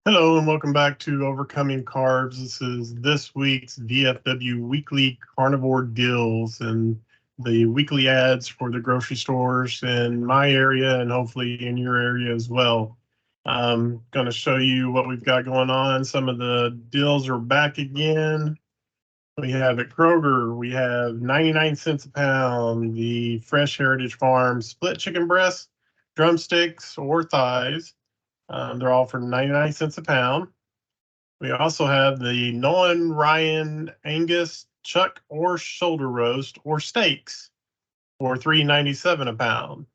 Hello and welcome back to Overcoming Carbs. This is this week's DFW weekly carnivore deals and the weekly ads for the grocery stores in my area and hopefully in your area as well. I'm going to show you what we've got going on. Some of the deals are back again. We have at Kroger, we have 99 cents a pound, the Fresh Heritage Farm split chicken breasts, drumsticks, or thighs. They're all for 99 cents a pound. We also have the Nolan Ryan Angus chuck or shoulder roast or steaks for $3.97 a pound.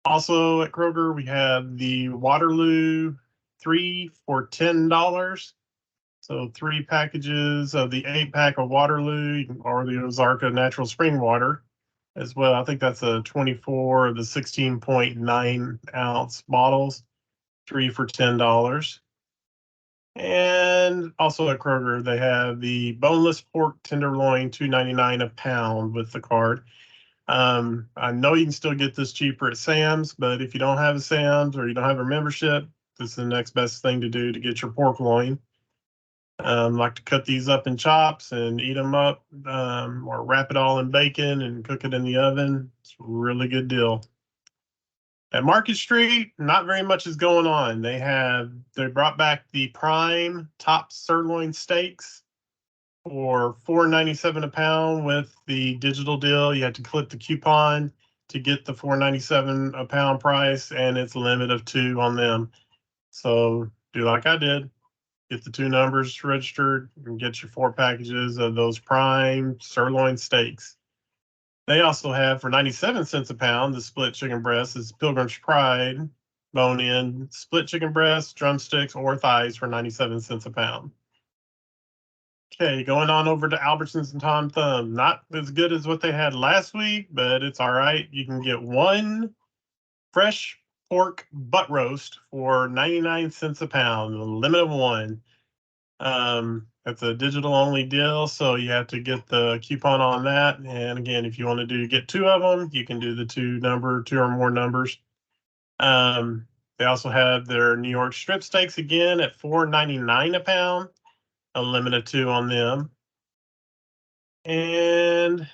Also at Kroger, we have the Waterloo 3 for $10. So 3 packages of the 8-pack of Waterloo or the Ozarka natural spring water as well. I think that's a 24 of the 16.9 ounce bottles, 3 for $10. And also at Kroger, they have the boneless pork tenderloin, $2.99 a pound with the card. I know you can still get this cheaper at Sam's, but if you don't have a Sam's or you don't have a membership, this is the next best thing to do to get your pork loin. Like to cut these up in chops and eat them up, or wrap it all in bacon and cook it in the oven. It's a really good deal. At Market Street, not very much is going on. They brought back the prime top sirloin steaks for $4.97 a pound with the digital deal. You had to click the coupon to get the $4.97 a pound price, and it's a limit of 2 on them. So do like I did. Get the 2 numbers registered and get your 4 packages of those prime sirloin steaks. They also have for 97 cents a pound the split chicken breast. Is Pilgrim's Pride bone-in split chicken breast, drumsticks, or thighs for 97 cents a pound. Okay, going on over to Albertsons and Tom Thumb. Not as good as what they had last week, but it's all right. You can get 1 fresh pork butt roast for 99 cents a pound, a limit of 1. It's a digital only deal, so you have to get the coupon on that. And again, if you want to get 2 of them, you can do the 2 or more numbers. They also have their New York strip steaks again at $4.99 a pound, a limit of 2 on them. And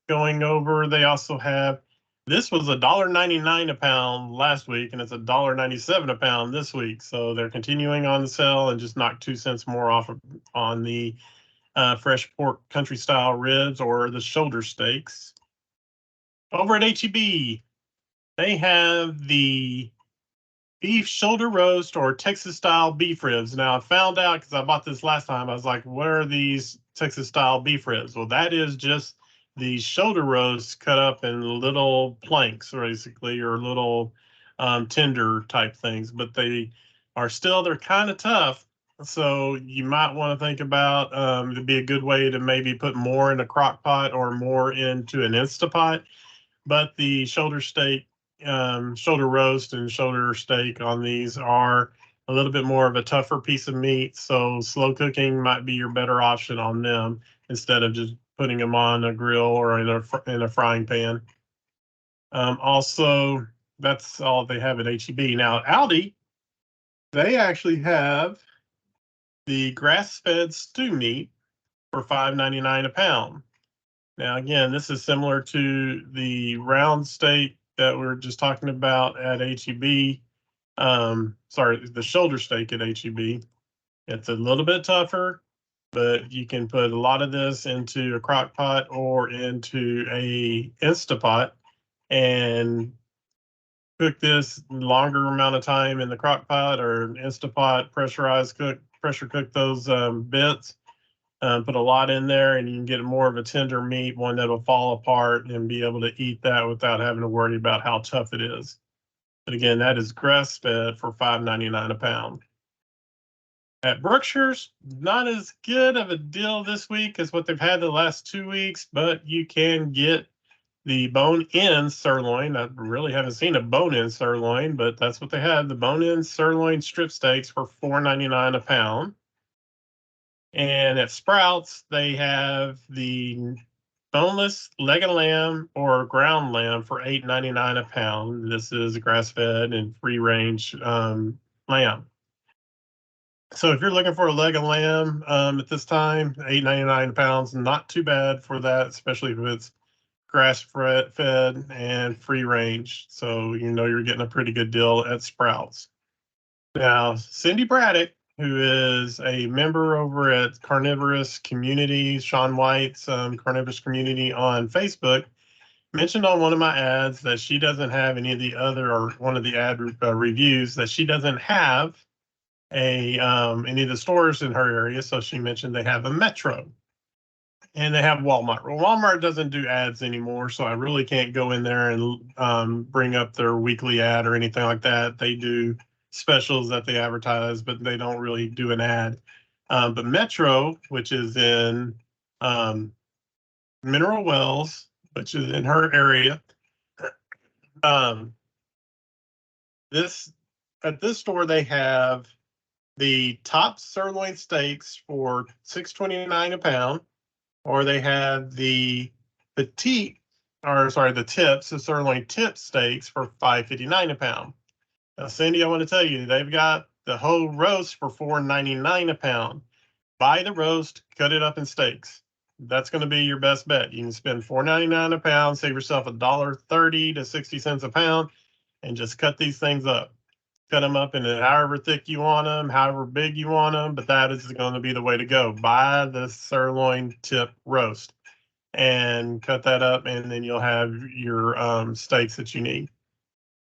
going over, they also have, this was $1.99 a pound last week, and it's $1.97 a pound this week. So they're continuing on the sale and just knocked 2 cents more off on the fresh pork country style ribs or the shoulder steaks. Over at HEB, they have the beef shoulder roast or Texas style beef ribs. Now I found out because I bought this last time, I was like, where are these Texas style beef ribs? Well, that is just the shoulder roast cut up in little planks, basically, or little tender type things, but they're kind of tough. So you might want to think about it'd be a good way to maybe put more in a crock pot or more into an Instapot. But the shoulder roast and shoulder steak on these are a little bit more of a tougher piece of meat. So slow cooking might be your better option on them instead of just putting them on a grill or in a frying pan. Also, that's all they have at HEB. Now, Aldi, they actually have the grass-fed stew meat for $5.99 a pound. Now, again, this is similar to the round steak that we were just talking about at HEB. The shoulder steak at HEB. It's a little bit tougher, but you can put a lot of this into a crock pot or into a Instapot and cook this longer amount of time in the crock pot or Instapot, pressure cook those bits. Put a lot in there and you can get more of a tender meat, one that'll fall apart and be able to eat that without having to worry about how tough it is. But again, that is grass fed for $5.99 a pound. At Brookshire's, not as good of a deal this week as what they've had the last 2 weeks, but you can get the bone-in sirloin. I really haven't seen a bone-in sirloin, but that's what they have. The bone-in sirloin strip steaks for $4.99 a pound. And at Sprouts, they have the boneless leg of lamb or ground lamb for $8.99 a pound. This is grass-fed and free-range lamb. So if you're looking for a leg of lamb at this time, $8.99 a pound, not too bad for that, especially if it's grass fed and free range. So you know you're getting a pretty good deal at Sprouts. Now, Cindy Braddock, who is a member over at Carnivorous Community, Sean White's Carnivorous Community on Facebook, mentioned on one of my ads that she doesn't have any of the other, or one of the ad reviews, that she doesn't have any of the stores in her area. So she mentioned they have a Metro and they have Walmart. Well, Walmart doesn't do ads anymore, so I really can't go in there and bring up their weekly ad or anything like that. They do specials that they advertise, but they don't really do an ad. But Metro, which is in Mineral Wells, which is in her area, um, this at this store they have the top sirloin steaks for $6.29 a pound, or they have the tips, the sirloin tip steaks for $5.59 a pound. Now, Cindy, I want to tell you, they've got the whole roast for $4.99 a pound. Buy the roast, cut it up in steaks. That's going to be your best bet. You can spend $4.99 a pound, save yourself $1.30 to 60 cents a pound, and just cut these things up. Cut them up in however thick you want them, however big you want them, but that is going to be the way to go. Buy the sirloin tip roast and cut that up, and then you'll have your steaks that you need.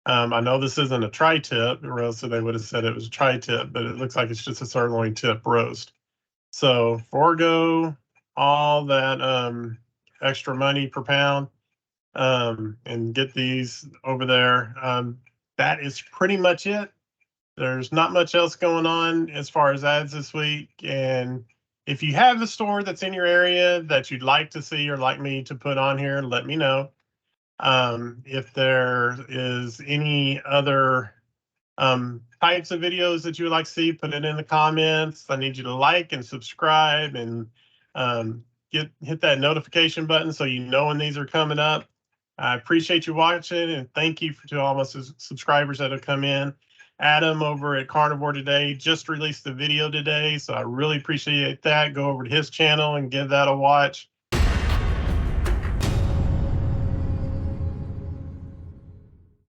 I know this isn't a tri-tip, or else they would have said it was a tri-tip, but it looks like it's just a sirloin tip roast. So forego all that extra money per pound and get these over there. That is pretty much it. There's not much else going on as far as ads this week. And if you have a store that's in your area that you'd like to see or like me to put on here, let me know. If there is any other types of videos that you would like to see, put it in the comments. I need you to like and subscribe and hit that notification button so you know when these are coming up. I appreciate you watching, and thank you to all my subscribers that have come in. Adam over at Carnivore Today just released the video today, so I really appreciate that. Go over to his channel and give that a watch.